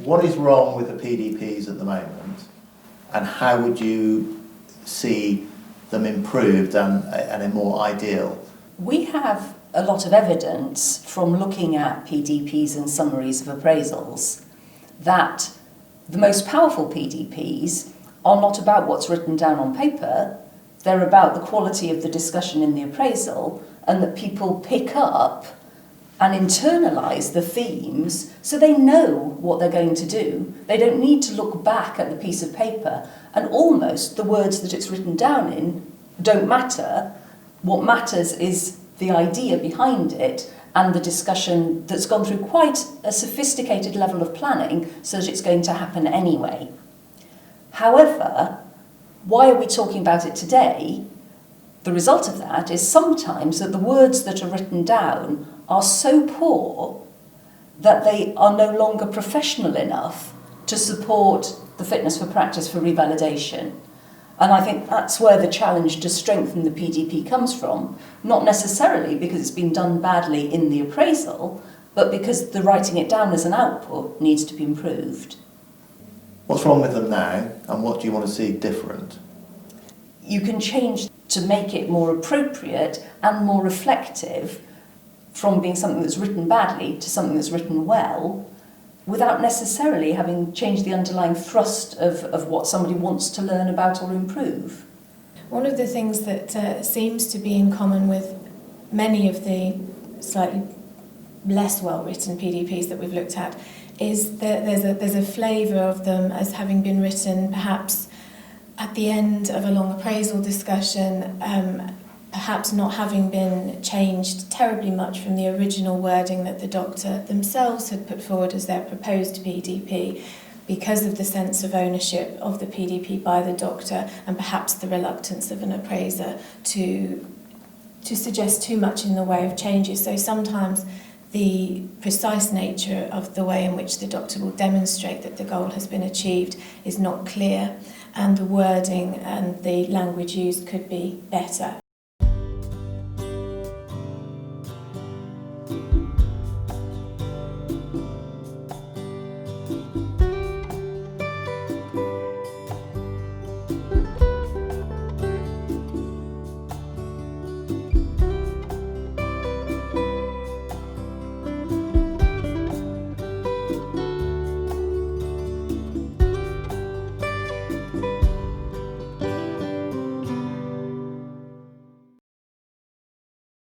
what is wrong with the PDPs at the moment, and how would you see them improved and more ideal? We have a lot of evidence from looking at PDPs and summaries of appraisals that the most powerful PDPs are not about what's written down on paper, they're about the quality of the discussion in the appraisal, and that people pick up and internalise the themes so they know what they're going to do. They don't need to look back at the piece of paper, and almost the words that it's written down in don't matter. What matters is the idea behind it and the discussion that's gone through quite a sophisticated level of planning so that it's going to happen anyway. However, why are we talking about it today? The result of that is sometimes that the words that are written down are so poor that they are no longer professional enough to support the fitness for practice for revalidation. And I think that's where the challenge to strengthen the PDP comes from, not necessarily because it's been done badly in the appraisal, but because the writing it down as an output needs to be improved. What's wrong with them now, and what do you want to see different? You can change to make it more appropriate and more reflective from being something that's written badly to something that's written well, without necessarily having changed the underlying thrust of what somebody wants to learn about or improve. One of the things that seems to be in common with many of the slightly less well-written PDPs that we've looked at is that there's a flavour of them as having been written perhaps at the end of a long appraisal discussion, perhaps not having been changed terribly much from the original wording that the doctor themselves had put forward as their proposed PDP, because of the sense of ownership of the PDP by the doctor and perhaps the reluctance of an appraiser to suggest too much in the way of changes. So sometimes the precise nature of the way in which the doctor will demonstrate that the goal has been achieved is not clear, and the wording and the language used could be better.